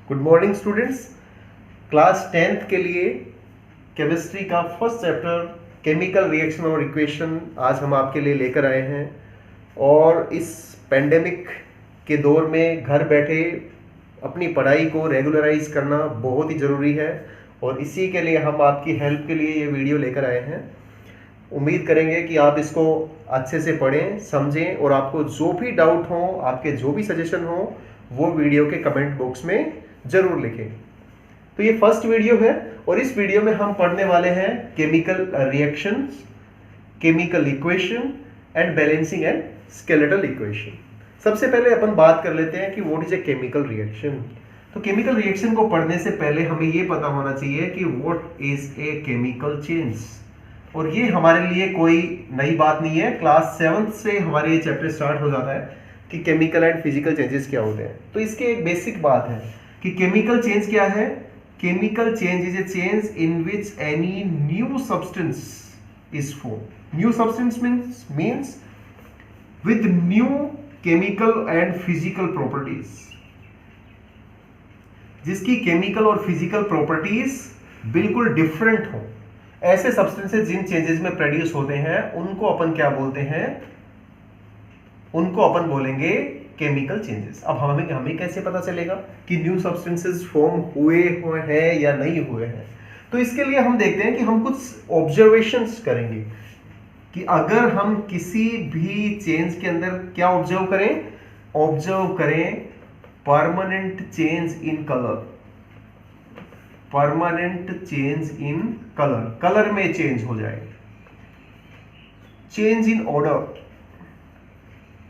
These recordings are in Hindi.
Good morning students. Class 10th के लिए केमिस्ट्री का फर्स्ट चैप्टर केमिकल रिएक्शन और इक्वेशन आज हम आपके लिए लेकर आए हैं। और इस पेंडेमिक के दौर में घर बैठे अपनी पढ़ाई को रेगुलराइज करना बहुत ही ज़रूरी है और इसी के लिए हम आपकी हेल्प के लिए ये वीडियो लेकर आए हैं। उम्मीद करेंगे कि आप इसको अच्छे से पढ़ें, समझें और आपको जो भी डाउट हो, आपके जो भी सजेशन हो, वो वीडियो के कमेंट बॉक्स में ज़रूर लिखें। तो ये फर्स्ट वीडियो है और इस वीडियो में हम पढ़ने वाले हैं chemical reactions, chemical equation and balancing and skeletal equation. सबसे पहले अपन बात कर लेते हैं कि what is a chemical reaction. तो केमिकल रिएक्शन को पढ़ने से पहले हमें ये पता होना चाहिए कि what is a chemical change. और ये हमारे लिए कोई नई बात नहीं है, क्लास 7th से हमारे ये चैप्टर स्टार्ट हो जाता है कि केमिकल एंड फिजिकल चेंजेस क्या होते हैं। तो इसके एक बेसिक बात है कि केमिकल चेंज क्या है। Chemical change is a change in which any new substance is form. New substance means with new chemical and physical properties, जिसकी केमिकल और फिजिकल प्रॉपर्टीज बिल्कुल डिफरेंट हो। ऐसे सब्सटेंसेस जिन चेंजेस में प्रोड्यूस होते हैं उनको अपन क्या बोलते हैं, उनको अपन बोलेंगे केमिकल चेंजेस। अब हमें कैसे पता चलेगा कि न्यू सब्सटेंसेस फॉर्म हुए हैं या नहीं हुए हैं। तो इसके लिए हम देखते हैं कि हम कुछ ऑब्जर्वेशंस करेंगे कि अगर हम किसी भी चेंज के अंदर क्या ऑब्जर्व करें permanent change in colour. Permanent change in colour, colour में चेंज हो जाए। चेंज इन ऑर्डर,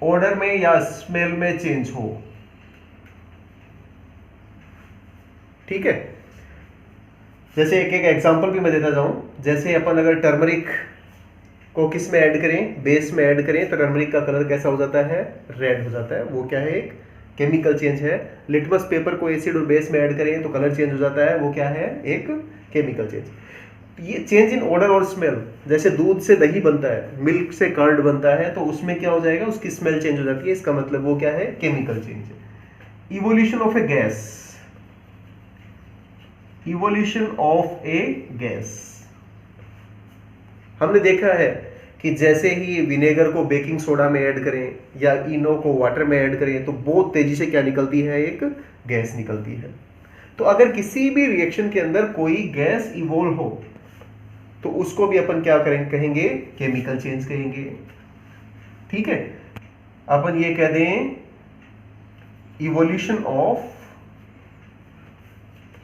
ऑर्डर में या स्मेल में चेंज हो। ठीक है, जैसे एक एग्जांपल भी मैं देता जाऊं। जैसे अपन अगर टर्मरिक को किस में ऐड करें, बेस में ऐड करें, तो टर्मरिक का कलर कैसा हो जाता है, रेड हो जाता है। वो क्या है, एक केमिकल चेंज है। लिटमस पेपर को एसिड और बेस में ऐड करें तो कलर चेंज हो जाता है, वो क्या है, एक केमिकल चेंज। ये चेंज इन ऑर्डर और स्मेल, जैसे दूध से दही बनता है, मिल्क से कर्ड बनता है, तो उसमें क्या हो जाएगा, उसकी स्मेल चेंज हो जाती है। इसका मतलब वो क्या है, केमिकल चेंज है। Evolution of A gas, evolution of A gas. हमने देखा है कि जैसे ही विनेगर को बेकिंग सोडा में ऐड करें या इनो को वाटर में ऐड करें तो बहुत तेजी से क्या निकलती है, एक गैस निकलती है। तो अगर किसी भी रिएक्शन के अंदर कोई गैस इवोल्व हो तो उसको भी अपन क्या कहेंगे, केमिकल चेंज कहेंगे। ठीक है, अपन ये कह दें इवोल्यूशन ऑफ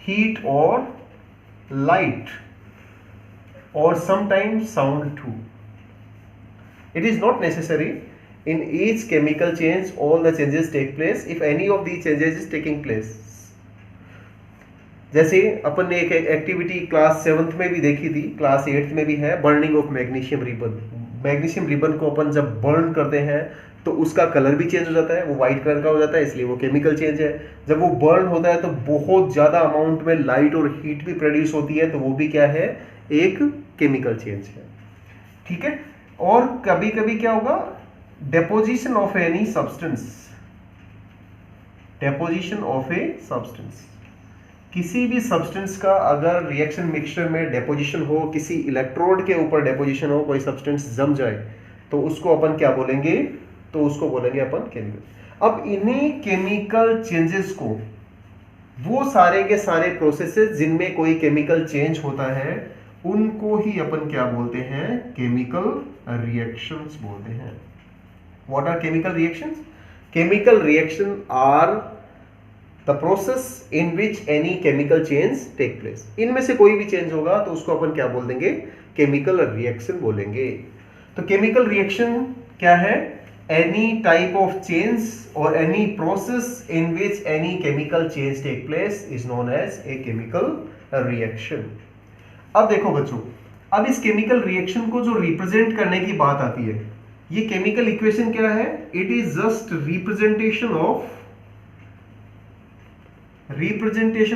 हीट और लाइट और sometimes sound too. It is not necessary in each chemical change all the changes take place if any of these changes is taking place। जैसे अपन ने एक एक्टिविटी क्लास 7th में भी देखी थी, क्लास 8th में भी है, burning of magnesium ribbon. Magnesium ribbon को अपन जब बर्न करते हैं तो उसका कलर भी चेंज हो जाता है, वो व्हाइट कलर का हो जाता है, इसलिए वो केमिकल चेंज है। जब वो बर्न होता है तो बहुत ज़्यादा अमाउंट में लाइट और हीट भी प्रोड्यूस होती है, तो वो भी क्या है, एक केमिकल चेंज है। ठीक है, और कभी कभी क्या होगा, deposition of any substance. Deposition of a substance, किसी भी सब्सटेंस का अगर रिएक्शन मिक्सचर में डेपोजिशन हो, किसी इलेक्ट्रोड के ऊपर डेपोजिशन हो, कोई सब्सटेंस जम जाए, तो उसको अपन क्या बोलेंगे, तो उसको बोलेंगे अपन केमिकल। अब इन्हीं केमिकल चेंजेस को, वो सारे के सारे प्रोसेसेस जिनमें कोई केमिकल चेंज होता है, उनको ही अपन क्या बोलते हैं, केमिकल रिएक्शंस बोलते हैं। What are chemical reactions? Chemical reaction are the process in which any chemical change take place. इनमें से कोई भी चेंज होगा तो उसको अपन क्या बोल देंगे, केमिकल रिएक्शन बोलेंगे। तो केमिकल रिएक्शन क्या है, एनी टाइप ऑफ चेंज और any process in which any chemical change take place is known as a chemical reaction. अब देखो बच्चों, अब इस केमिकल रिएक्शन को जो रिप्रेजेंट करने की बात आती है, ये केमिकल इक्वेशन क्या है, it is just representation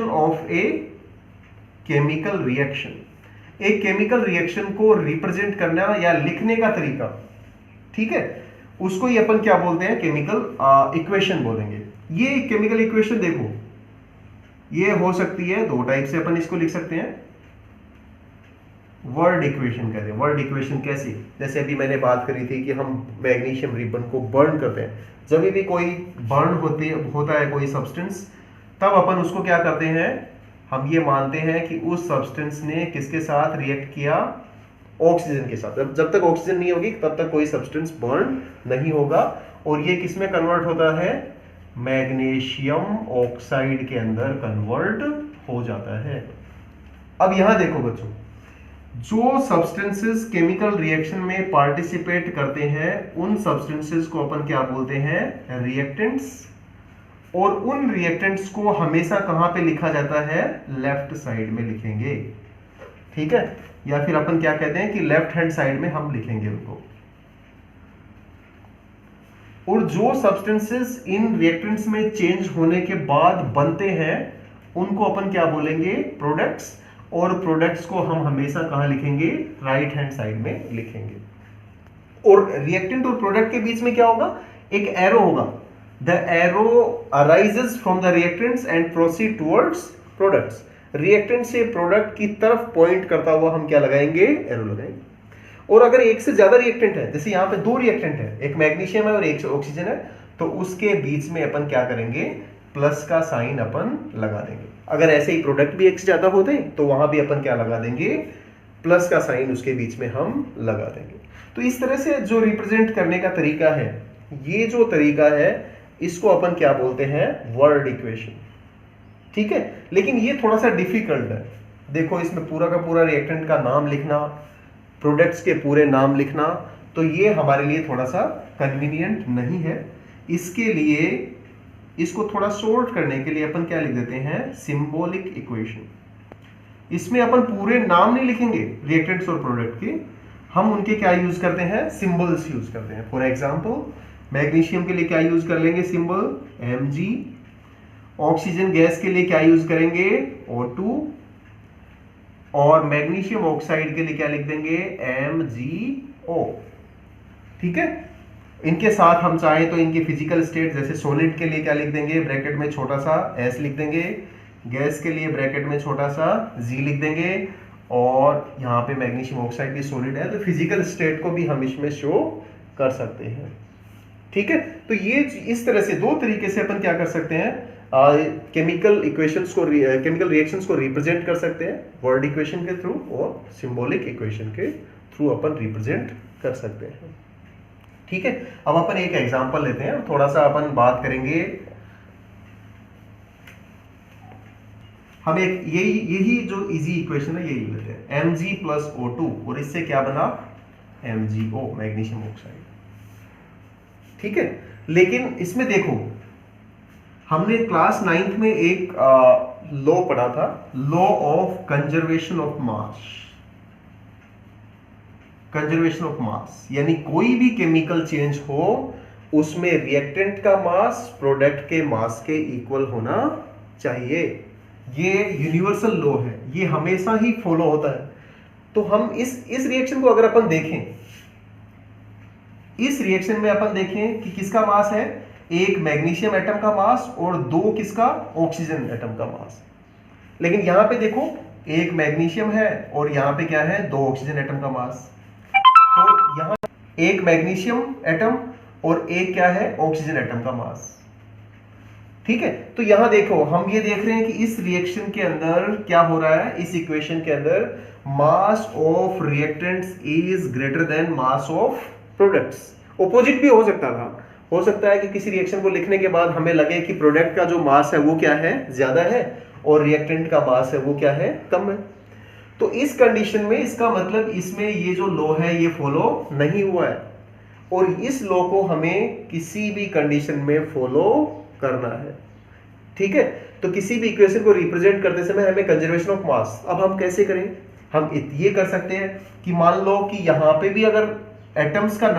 of A chemical reaction. एक केमिकल रिएक्शन को रिप्रेजेंट करना या लिखने का तरीका, ठीक है, उसको ही अपन क्या बोलते हैं, केमिकल इक्वेशन बोलेंगे। ये केमिकल इक्वेशन देखो, ये हो सकती है दो टाइप से, अपन इसको लिख सकते हैं वर्ड इक्वेशन कहते हैं। वर्ड इक्वेशन कैसी, जैसे अभी मैंने बात करी थी कि हम मैग्नीशियम रिबन को बर्न करते हैं। जब भी कोई बर्न होता है कोई सब्सटेंस, तब अपन उसको क्या करते हैं, हम ये मानते हैं कि उस सब्सटेंस ने किसके साथ रिएक्ट किया, ऑक्सीजन के साथ। जब तक ऑक्सीजन नहीं होगी तब तक कोई सब्सटेंस बर्न नहीं होगा। और ये किस में कन्वर्ट होता है, मैग्नीशियम ऑक्साइड के अंदर कन्वर्ट हो जाता है। अब यहां देखो बच्चों, जो सब्सटेंसेस केमिकल रिएक्शन में पार्टिसिपेट करते हैं उन सब्सटेंसेस को अपन क्या बोलते हैं, रिएक्टेंट्स। और उन रिएक्टेंट्स को हमेशा कहां पे लिखा जाता है, लेफ्ट साइड में लिखेंगे, ठीक है। या फिर अपन क्या कहते हैं कि लेफ्ट हैंड साइड में हम लिखेंगे उनको। और जो सब्सटेंसेस इन रिएक्टेंट्स में चेंज होने के बाद बनते हैं उनको अपन क्या बोलेंगे, प्रोडक्ट्स। और प्रोडक्ट्स को हम हमेशा कहां लिखेंगे, राइट हैंड साइड में लिखेंगे। और रिएक्टेंट और प्रोडक्ट के बीच में क्या होगा, एक एरो होगा। The arrow arises from the reactants and proceed towards products. Reactant से प्रोडक्ट की तरफ पॉइंट करता हुआ हम क्या लगाएंगे, एरो लगाएंगे। और अगर एक से ज्यादा रिएक्टेंट है, जैसे यहां पे दो रिएक्टेंट है, एक मैग्नीशियम है और एक ऑक्सीजन है, तो उसके बीच में अपन क्या करेंगे, प्लस का साइन अपन लगा देंगे। अगर ऐसे ही प्रोडक्ट भी एक से ज्यादा होते हैं तो वहां भी अपन क्या लगा देंगे, प्लस का साइन उसके बीच में हम लगा देंगे। तो इस तरह से जो रिप्रेजेंट करने का तरीका है, ये जो तरीका है इसको अपन क्या बोलते हैं, वर्ड इक्वेशन, ठीक है। लेकिन ये थोड़ा सा डिफिकल्ट है। देखो इसमें पूरा का पूरा रिएक्टेंट का नाम लिखना, प्रोडक्ट्स के पूरे नाम लिखना, तो ये हमारे लिए थोड़ा सा कन्वीनियंट नहीं है। इसके लिए इसको थोड़ा शॉर्ट करने के लिए अपन क्या लिख देते हैं, सिंबॉलिक इक्वेशन। इसमें अपन पूरे नाम नहीं लिखेंगे रिएक्टेंट्स और प्रोडक्ट के, हम उनके क्या यूज करते हैं, सिंबल्स यूज करते हैं। फॉर एग्जांपल मैग्नीशियम के लिए क्या यूज कर लेंगे, सिंबल Mg। ऑक्सीजन गैस के लिए क्या यूज करेंगे, O2। और मैग्नीशियम ऑक्साइड के लिए क्या लिख देंगे, MgO, ठीक है। इनके साथ हम चाहें तो इनकी फिजिकल स्टेट, जैसे सॉलिड के लिए क्या लिख देंगे, ब्रैकेट में छोटा सा S लिख देंगे, गैस के लिए ब्रैकेट में छोटा सा G लिख देंगे। और यहाँ पे मैग्नीशियम ऑक्साइड भी सॉलिड है तो फिजिकल स्टेट को भी हम इसमें शो कर सकते हैं, ठीक है। तो ये इस तरह से दो तरीके से अपन क्या कर सकते हैं, केमिकल इक्वेशंस को, केमिकल रिएक्शंस को रिप्रेजेंट कर सकते हैं, वर्ड इक्वेशन के थ्रू और सिंबॉलिक इक्वेशन के थ्रू अपन रिप्रेजेंट कर सकते हैं, ठीक है। अब अपन एक एग्जांपल लेते हैं और थोड़ा सा अपन बात करेंगे। हम एक यही जो इजी इक्वेशन है यही लेते हैं, Mg प्लस O2 और इससे क्या बना, MgO, मैग्नीशियम ऑक्साइड, ठीक है। लेकिन इसमें देखो हमने क्लास 9th में एक लॉ पढ़ा था, law of conservation of mass. Conservation of मास यानी कोई भी केमिकल चेंज हो उसमें रिएक्टेंट का मास प्रोडक्ट के मास के इक्वल होना चाहिए। ये यूनिवर्सल लॉ है, ये हमेशा ही फॉलो होता है। तो हम इस रिएक्शन को अगर अपन देखें, इस रिएक्शन में अपन देखें कि किसका मास है, एक मैग्नीशियम एटम का मास और दो किसका, ऑक्सीजन एटम का मास। लेकिन यहां पे देखो एक मैग्नीशियम है और यहां पे क्या है, दो ऑक्सीजन एटम का मास। तो यहां एक मैग्नीशियम एटम और एक क्या है, ऑक्सीजन एटम का मास, ठीक है। तो यहां देखो हम ये देख रहे हैं कि इस रिएक्शन के अंदर क्या हो रहा है, इस इक्वेशन के अंदर mass of reactants is greater then mass of products. Opposite भी हो सकता था, हो सकता है कि किसी रिएक्शन को लिखने के बाद हमें लगे कि प्रोडक्ट का जो मास है वो क्या है, ज्यादा है, और रिएक्टेंट का मास है वो क्या है, कम है। तो इस कंडीशन में इसका मतलब इसमें ये जो लॉ है ये फॉलो नहीं हुआ है, और इस लॉ को हमें किसी भी कंडीशन में फॉलो करना है, ठीक है। तो किसी भी इक्वेशन को रिप्रेजेंट करते समय हमें कंजर्वेशन ऑफ मास, अब हम कैसे करें, हम ये कर सकते हैं कि मान लो कि यहां पे भी अगर एटम्स का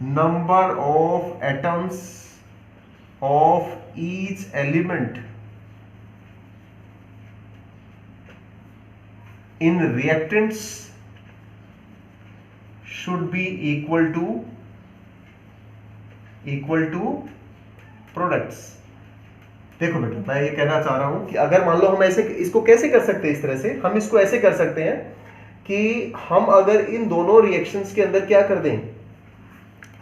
number of atoms of each element in reactants should be equal to products, देखो बेटा, मैं ये कहना चाह रहा हूं कि अगर मान लो हम ऐसे इसको कैसे कर सकते हैं, इस तरह से हम इसको ऐसे कर सकते हैं कि हम अगर इन दोनों रिएक्शंस के अंदर क्या कर दें,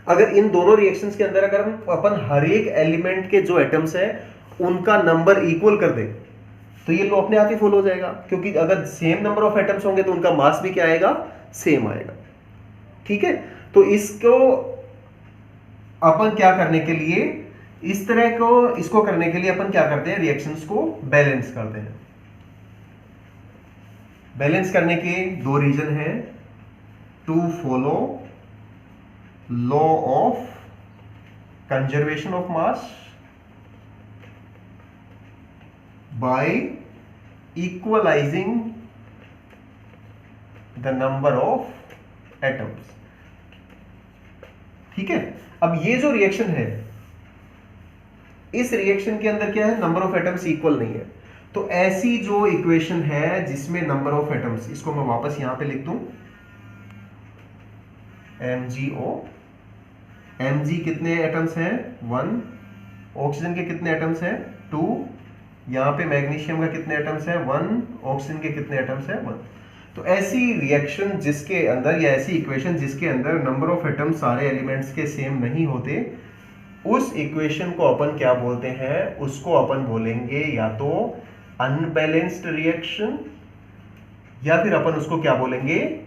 अगर इन दोनों रिएक्शंस के अंदर अगर हम अपन हर एक एलिमेंट के जो एटम्स है उनका नंबर इक्वल कर दें, तो ये लो अपने आप ही फुल हो जाएगा, क्योंकि अगर सेम नंबर ऑफ एटम्स होंगे तो उनका मास भी क्या आएगा, सेम आएगा। ठीक है, तो इसको अपन क्या करने के लिए, इस तरह को इसको करने के लिए अपन क्या करते हैं, रिएक्शंस को बैलेंस करते हैं। बैलेंस करने के दो रीजन हैं, to follow law of conservation of mass by equalising the number of atoms. ठीक है, अब ये जो रिएक्शन है, इस रिएक्शन के अंदर क्या है, नंबर ऑफ एटम्स इक्वल नहीं है। तो ऐसी जो इक्वेशन है जिसमें नंबर ऑफ एटम्स, इसको मैं वापस यहां पे लिख दूं, MgO, Mg कितने एटम्स हैं, 1, ऑक्सीजन के कितने एटम्स हैं, 2, यहां पे मैग्नीशियम का कितने एटम्स हैं, 1, ऑक्सीजन के कितने एटम्स हैं, 1। तो ऐसी रिएक्शन जिसके अंदर, या ऐसी इक्वेशन जिसके अंदर नंबर ऑफ एटम्स सारे एलिमेंट्स के सेम नहीं होते, उस इक्वेशन को अपन क्या बोलते हैं, उसको अपन बोलेंगे या तो अनबैलेंस्ड रिएक्शन, या फिर अपन उसको क्या बोलेंगे,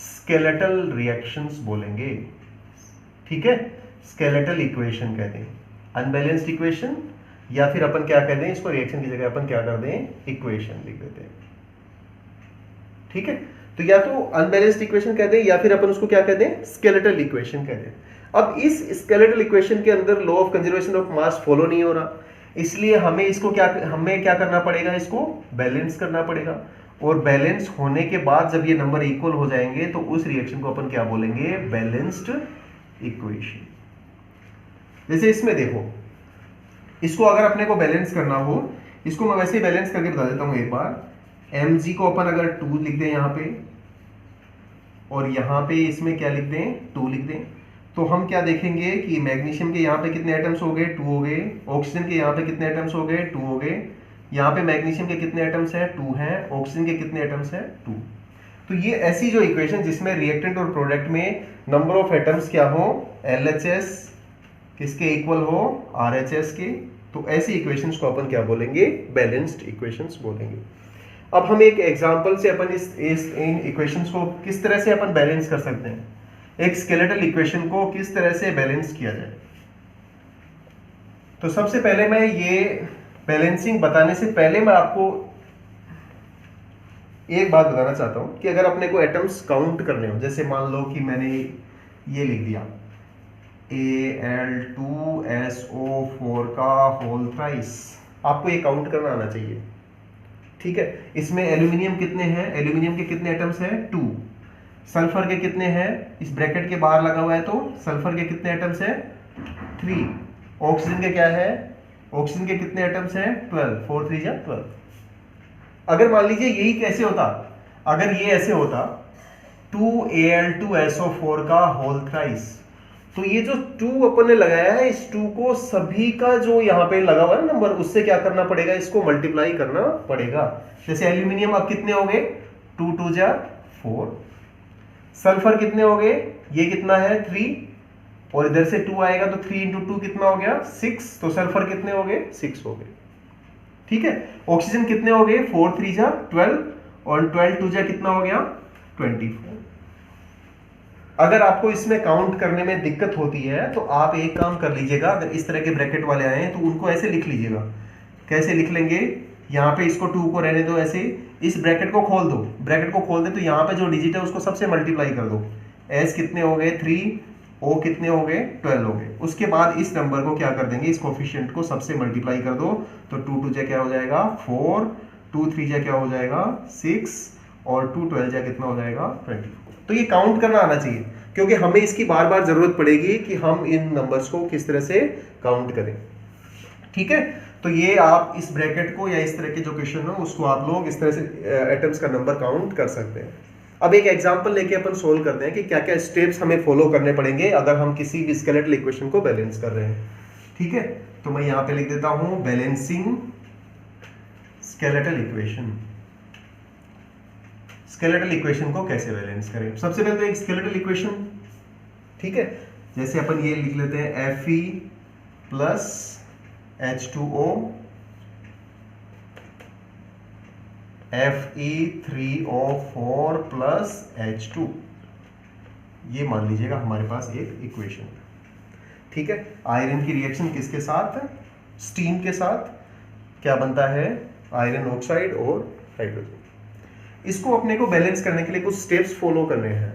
स्केलेटल रिएक्शंस बोलेंगे। ठीक है, स्केलेटल इक्वेशन कहते हैं अनबैलेंस्ड इक्वेशन, या फिर अपन क्या कहते हैं इसको, रिएक्शन की जगह अपन क्या कर दें, इक्वेशन लिख देते हैं। ठीक है, तो या तो अनबैलेंस्ड इक्वेशन कहते हैं या फिर अपन उसको क्या कहते हैं, स्केलेटल इक्वेशन कहते हैं। अब इस स्केलेटल इक्वेशन के अंदर law of conservation of mass follow नहीं हो रहा, इसलिए हमें इसको हमें क्या करना पड़ेगा, इसको बैलेंस करना पड़ेगा। और बैलेंस होने के बाद जब ये नंबर इक्वल हो जाएंगे तो उस रिएक्शन को अपन क्या बोलेंगे, बैलेंस्ड इक्वेशन। जैसे इसमें देखो, इसको अगर अपने को बैलेंस करना हो, इसको मैं वैसे ही बैलेंस करके बता देता हूं एक बार। Mg को अपन अगर 2 लिख दें यहां पे, और यहां पे इसमें क्या लिख दें, 2 लिख दें, तो हम क्या देखेंगे कि मैग्नीशियम के यहाँ पे कितने एटम्स हो गए, 2 हो गए, ऑक्सीजन के यहाँ पे कितने एटम्स हो गए, 2 हो गए, यहाँ पे मैग्नीशियम के कितने एटम्स हैं, 2 हैं, ऑक्सीजन के कितने एटम्स हैं, 2। तो ये ऐसी जो इक्वेशन जिसमें रिएक्टेंट और प्रोडक्ट में नंबर ऑफ एटम्स क्या हो, LHS किसके इक्वल हो, RHS के, तो ऐसी इक्वेशंस को अपन क्या बोलेंगे, बैलेंस्ड इक्वेशंस बोलेंगे। अब हम एक एग्जांपल से अपन इन इक्वेशंस को किस तरह से अपन बैलेंस कर सकते हैं, एक स्केलेटल इक्वेशन को किस तरह से बैलेंस किया जाए। तो सबसे पहले मैं ये बैलेंसिंग बताने से पहले मैं आपको एक बात बताना चाहता हूं कि अगर अपने को एटम्स काउंट करने हो, जैसे मान लो कि मैंने ये लिख दिया Al2SO4 का होल थ्राइस, आपको ये काउंट करना आना चाहिए। ठीक है, इसमें एल्यूमिनियम कितने हैं, एल्यूमिनियम के कितने एटम्स हैं, 2, सल्फर के कितने हैं, इस ब्रैकेट के बाहर लगा हुआ है तो सल्फर के कितने एटम्स हैं, 3, ऑक्सीजन के क्या है, ऑक्सीजन के कितने एटम्स हैं, 12, 4 3 जा 12। अगर मान लीजिए यही कैसे होता, अगर ये ऐसे होता 2Al2SO4 का होल थ्राइस, तो ये जो 2 अपन ने लगाया है, इस 2 को सभी का जो यहाँ पे लगा हुआ है नंबर, उससे क्या करना पड़ेगा, इसको मल्टीप्लाई करना पड़ेगा। जैसे एल्यूमिनियम अब कितने हो गए, 2 2 जा 4, सल्फर कितने हो गए, ये कितना है 3, और इधर से 2 आएगा तो 3 × 2 कितना हो गया 6, तो सल्फर कितने हो गए 6 हो गए। ठीक है, ऑक्सीजन कितने हो गए 4 3 जा 12, और 12 2 जा कितना हो गया 24। अगर आपको इसमें काउंट करने में दिक्कत होती है तो आप एक काम कर लीजिएगा, अगर इस तरह के ब्रैकेट वाले आए हैं तो उनको ऐसे लिख लीजिएगा। कैसे लिख लेंगे, यहाँ पे इसको 2 को रहने दो ऐसे, इस ब्रैकेट को खोल दो, ब्रैकेट को खोल दे तो यहाँ पे जो डिजिट है उसको सबसे मल्टीप्लाई कर दो। S कितने हो गए 3, O कितने हो गए 12 हो गए। उसके बाद इस नंबर को क्या कर देंगे, इस कोफिशिएंट को सबसे मल्टीप्लाई कर दो, तो 2 2 जा क्या हो जाएगा 4, 2 3 जा क्या हो जाएगा 6, और 2 12 जा कितना हो जाएगा 24। तो ये काउंट करना आना चाहिए, क्योंकि हमें इसकी बार बार जरूरत पड़ेगी कि हम इन नंबर्स को किस तरह से काउंट करें। ठीक है, तो ये आप इस ब्रैकेट को या इस तरह के जो क्वेश्चन है उसको आप लोग इस तरह से एटम्स का नंबर काउंट कर सकते हैं। अब एक एग्जांपल लेके अपन सोल्व करते हैं कि क्या क्या स्टेप्स हमें फॉलो करने पड़ेंगे अगर हम किसी भी स्केलेटल इक्वेशन को बैलेंस कर रहे हैं। ठीक है, तो मैं यहां पे लिख देता हूं balancing skeletal equation. Skeletal equation को कैसे बैलेंस करें? सबसे पहले तो एक स्केलेटल इक्वेशन, ठीक है, जैसे अपन ये लिख लेते हैं Fe plus H2O Fe3O4 plus H2, ये मान लीजिएगा हमारे पास एक इक्वेशन, ठीक है। आयरन की रिएक्शन किसके साथ? स्टीम के साथ क्या बनता है? आयरन ऑक्साइड और हाइड्रोजन। इसको अपने को बैलेंस करने के लिए कुछ स्टेप्स फॉलो करने हैं।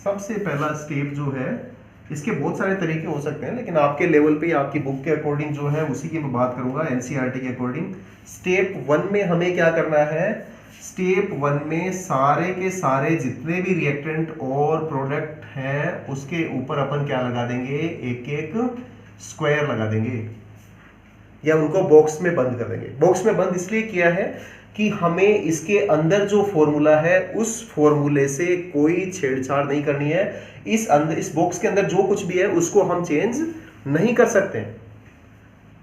सबसे पहला स्टेप जो है, इसके बहुत सारे तरीके हो सकते हैं, लेकिन आपके लेवल पे आपकी बुक के अकॉर्डिंग जो है उसी की मैं बात करूंगा, एनसीईआरटी के अकॉर्डिंग। स्टेप 1 में हमें क्या करना है? स्टेप 1 में सारे के सारे जितने भी रिएक्टेंट और प्रोडक्ट हैं उसके ऊपर अपन क्या लगा देंगे? एक एक स्क्वायर लगा देंगे, या उनको बॉक्स में बंद कर देंगे। बॉक्स में बंद इसलिए किया है कि हमें इसके अंदर जो फॉर्मूला है उस फॉर्मूले से कोई छेड़छाड़ नहीं करनी है। इस बॉक्स के अंदर जो कुछ भी है उसको हम चेंज नहीं कर सकते,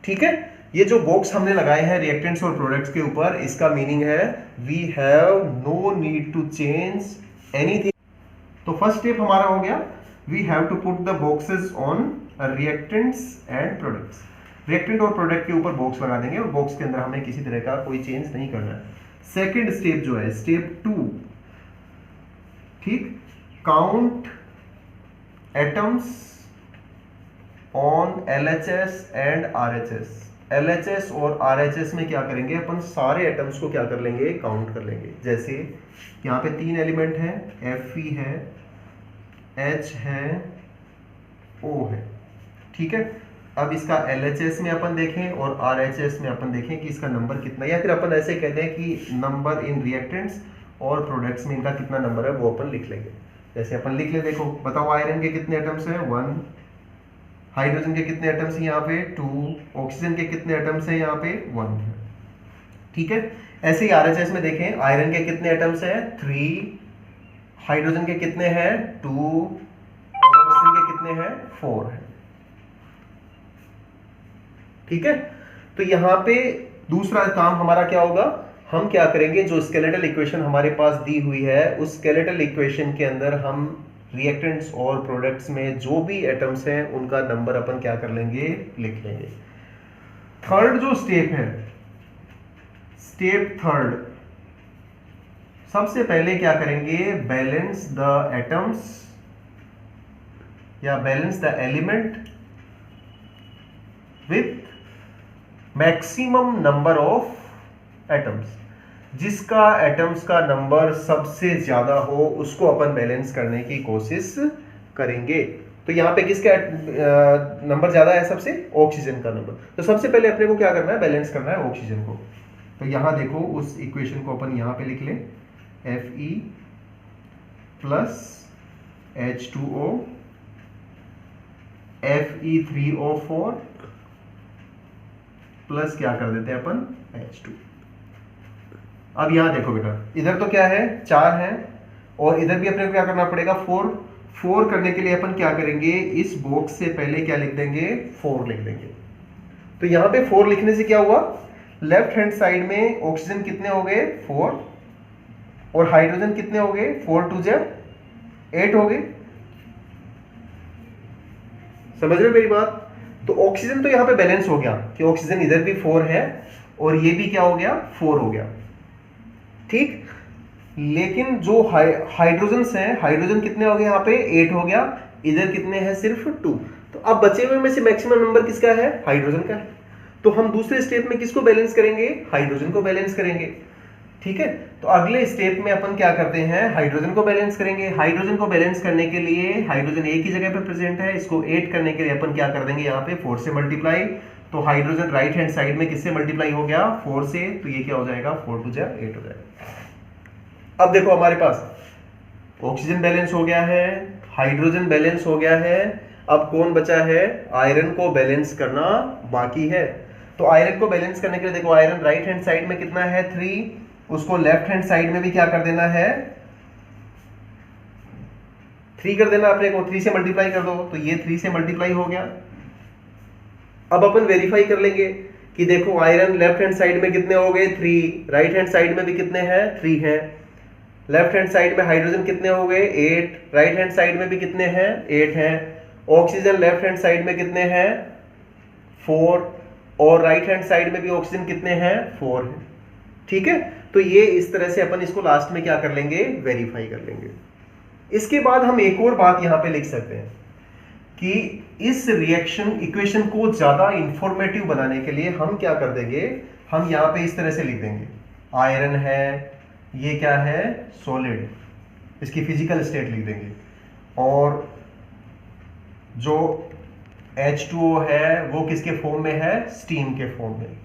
ठीक है। ये जो बॉक्स हमने लगाए हैं रिएक्टेंट्स और प्रोडक्ट्स के ऊपर, इसका मीनिंग है we have no need to change anything. तो फर्स्ट स्टेप हमारा हो गया, we have to put the boxes on reactants and products. Reactant और प्रोडक्ट के ऊपर बॉक्स लगा देंगे और बॉक्स के अंदर हमें किसी तरह का कोई चेंज नहीं करना है। सेकेंड स्टेप जो है स्टेप 2, ठीक, count atoms on LHS and RHS। LHS और RHS में क्या करेंगे? अपन सारे एटम्स को क्या कर लेंगे? काउंट कर लेंगे। जैसे यहाँ पे 3 एलिमेंट हैं, Fe है, H है, O है, ठीक है। अब इसका LHS में अपन देखें और RHS में अपन देखें कि इसका नंबर कितना, या फिर अपन ऐसे कहते हैं कि नंबर इन रिएक्टेंट्स और प्रोडक्ट्स में इनका कितना नंबर है वो अपन लिख लेंगे। जैसे अपन लिख ले, देखो बताओ आयरन के कितने एटम्स हैं? 1। हाइड्रोजन के कितने एटम्स हैं यहाँ पे? 2। ऑक्सीजन के कितने एटम्स हैं यहाँ पे? 1 है, ठीक है। ऐसे ही RHS में देखें, आयरन के कितने एटम्स हैं? 3। हाइड्रोजन के कितने हैं? 2। और ऑक्सीजन के कितने हैं? 4 है, ठीक है। तो यहाँ पे दूसरा काम हमारा क्या होगा? हम क्या करेंगे? जो स्केलेटल इक्वेशन हमारे पास दी हुई है उस स्केलेटल इक्वेशन के अंदर हम रिएक्टेंट्स और प्रोडक्ट्स में जो भी एटम्स हैं उनका नंबर अपन क्या कर लेंगे? लिख लेंगे। थर्ड जो स्टेप है, स्टेप 3, सबसे पहले क्या करेंगे? बैलेंस द एटम्स या balance the element with maximum number of atoms. जिसका एटम्स का नंबर सबसे ज्यादा हो उसको अपन बैलेंस करने की कोशिश करेंगे। तो यहां पे किसका नंबर ज्यादा है? सबसे ऑक्सीजन का नंबर। तो सबसे पहले अपने को क्या करना है? बैलेंस करना है ऑक्सीजन को। तो यहां देखो उस इक्वेशन को अपन यहां पे लिख लें, Fe plus H2O Fe3O4 plus क्या कर देते हैं अपन? H2। अब यहां देखो बेटा, इधर तो क्या है? 4 है और इधर भी अपने को क्या करना पड़ेगा? 4 करने के लिए अपन क्या करेंगे? इस बॉक्स से पहले क्या लिख देंगे? 4 लिख देंगे। तो यहां पे 4 लिखने से क्या हुआ? लेफ्ट हैंड साइड में ऑक्सीजन कितने हो गए? 4। और हाइड्रोजन कितने हो गए? 4 2 8 हो गए। समझ रहे हो मेरी बात? तो ऑक्सीजन तो यहां पे बैलेंस हो गया कि ऑक्सीजन इधर भी 4 है और ये भी क्या हो गया? 4 हो गया, ठीक। लेकिन जो हाइड्रोजन है, हाइड्रोजन कितने हो गए? यहाँ पे 8 हो गया, इधर कितने हैं? सिर्फ 2। तो अब बचे हुए में से मैक्सिमम नंबर किसका है? हाइड्रोजन का है। तो हम दूसरे स्टेप में किसको बैलेंस करेंगे? हाइड्रोजन को बैलेंस करेंगे, ठीक है। तो अगले स्टेप में अपन क्या करते हैं? हाइड्रोजन को बैलेंस करेंगे। हाइड्रोजन को बैलेंस करने के लिए हाइड्रोजन एक ही जगह पे प्रेजेंट है, इसको 8 करने के लिए अपन क्या कर देंगे? यहाँ पे 4 से मल्टीप्लाई। तो हाइड्रोजन राइट हैंड साइड में किससे मल्टीप्लाई हो गया? 4 से। तो ये क्या हो जाएगा? 4 2 8 हो जाएगा। अब देखो हमारे पास ऑक्सीजन बैलेंस हो गया है, हाइड्रोजन बैलेंस हो गया है। अब कौन बचा है? आयरन को बैलेंस करना बाकी है। तो आयरन को बैलेंस करने के लिए देखो, आयरन राइट हैंड साइड में कितना है? 3। उसको लेफ्ट हैंड साइड में भी क्या कर देना है? 3 कर देना अपने को। 3 से मल्टीप्लाई कर दो, तो ये 3 से मल्टीप्लाई हो गया। अब अपन वेरीफाई कर लेंगे कि देखो आयरन लेफ्ट हैंड साइड में कितने हो गए 3, राइट हैंड साइड में भी कितने हैं 3 हैं। लेफ्ट हैंड साइड में हाइड्रोजन कितने हो गए 8, राइट हैंड साइड में भी कितने हैं 8 हैं। ऑक्सीजन लेफ्ट हैंड साइड में कितने हैं 4, और राइट हैंड साइड में भी ऑक्सीजन कितने हैं 4 हैं। ठीक है, तो ये इस तरह से अपन इसको लास्ट में क्या कर लेंगे, वेरीफाई कर लेंगे। इसके बाद हम एक और बात यहां पे लिख सकते हैं कि इस रिएक्शन इक्वेशन को ज्यादा इंफॉर्मेटिव बनाने के लिए हम क्या कर देंगे, हम यहां पे इस तरह से लिख देंगे आयरन है, ये क्या है सॉलिड, इसकी फिजिकल स्टेट लिख देंगे, और जो H2O है वो किसके फॉर्म में है, स्टीम के फॉर्म में।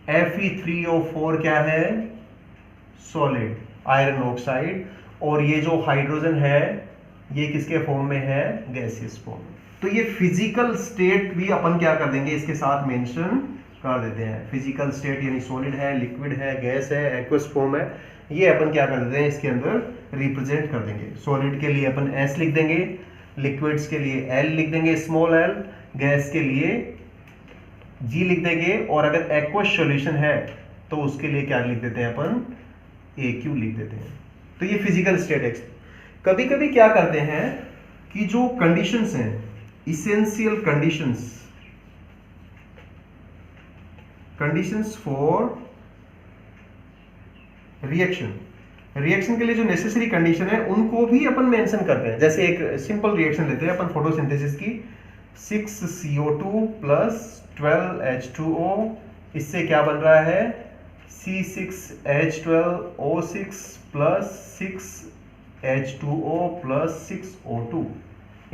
Fe3O4 क्या है, सॉलिड आयरन ऑक्साइड, और ये जो हाइड्रोजन है ये किसके फॉर्म में है, गैसियस फॉर्म में। तो ये फिजिकल स्टेट भी अपन क्या कर देंगे, इसके साथ मेंशन कर देते हैं। फिजिकल स्टेट यानी सॉलिड है, लिक्विड है, गैस है, एक्वस फॉर्म है, ये अपन क्या कर देते हैं इसके अंदर रिप्रेजेंट कर देंगे। सॉलिड के लिए अपन S लिख देंगे, लिक्विड्स के लिए L लिख देंगे स्मॉल l, गैस के लिए G लिख देंगे, और अगर एक्वस सॉल्यूशन है तो उसके लिए क्या लिख देते हैं अपन, AQ लिख देते हैं। तो ये फिजिकल स्टेट है। कभी कभी क्या करते हैं कि जो कंडीशंस हैं, इसेंशियल कंडीशंस फॉर रिएक्शन के लिए जो नेसेसरी कंडीशन है उनको भी अपन मेंशन करते हैं। जैसे एक सिंपल रिएक्शन लेते हैं अपन फोटोसिंथेसिस की, 6CO2 प्लस 12H2O, इससे क्या बन रहा है C6H12O6 plus 6H2O plus 6O2।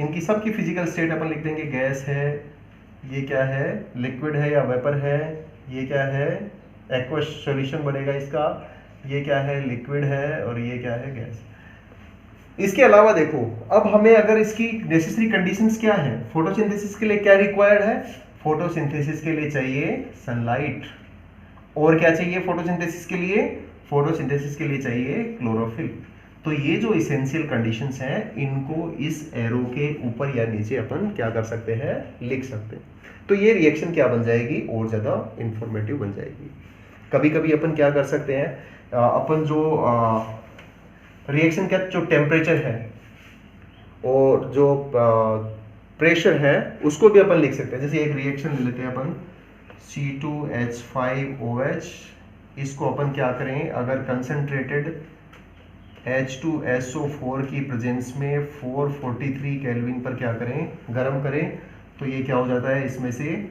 इनकी सबकी फिजिकल स्टेट अपन लिख देंगे, गैस है, ये क्या है लिक्विड है या वेपर है, ये क्या है एक्वस सॉल्यूशन बनेगा इसका, ये क्या है लिक्विड है, और ये क्या है गैस। इसके अलावा देखो अब हमें अगर इसकी नेसेसरी कंडीशंस क्या है, फोटोसिंथेसिस के लिए क्या रिक्वायर्ड है, फोटोसिंथेसिस के लिए चाहिए सनलाइट, और क्या चाहिए फोटोसिंथेसिस के लिए, फोटोसिंथेसिस के लिए चाहिए क्लोरोफिल। तो ये जो इसेंशियल कंडीशंस हैं इनको इस एरो के ऊपर या नीचे अपन क्या कर सकते हैं, लिख सकते हैं। तो ये रिएक्शन क्या बन जाएगी, और ज्यादा इंफॉर्मेटिव बन जाएगी। कभी कभी अपन क्या कर सकते हैं, अपन जो रिएक्शन का जो टेम्परेचर है और जो प्रेशर है उसको भी अपन लिख सकते हैं। जैसे एक रिएक्शन ले लेते हैं अपन C2H5OH, इसको अपन क्या करें, अगर कंसंट्रेटेड H2SO4 की प्रेजेंस में 443 केल्विन पर क्या करें, गर्म करें, तो ये क्या हो जाता है, इसमें से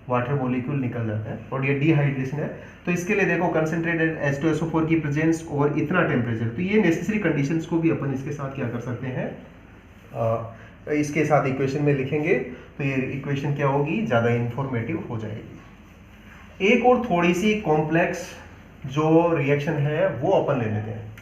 वाटर मॉलिक्यूल निकल जाता है और ये डिहाइड्रेशन है। तो इसके लिए देखो कंसंट्रेटेड H2SO4 की प्रेजेंस और इतना टेम्परेचर, तो ये नेसेसरी कंडीशंस को भी अपन इसके साथ क्या कर सकते हैं, इसके साथ इक्वेशन में लिखेंगे, तो ये इक्वेशन क्या होगी, ज़्यादा इंफॉर्मेटिव हो जाएगी। एक और थोड़ी सी कॉम्प्लेक्स जो रिएक्शन है वो अपन ले लेते हैं।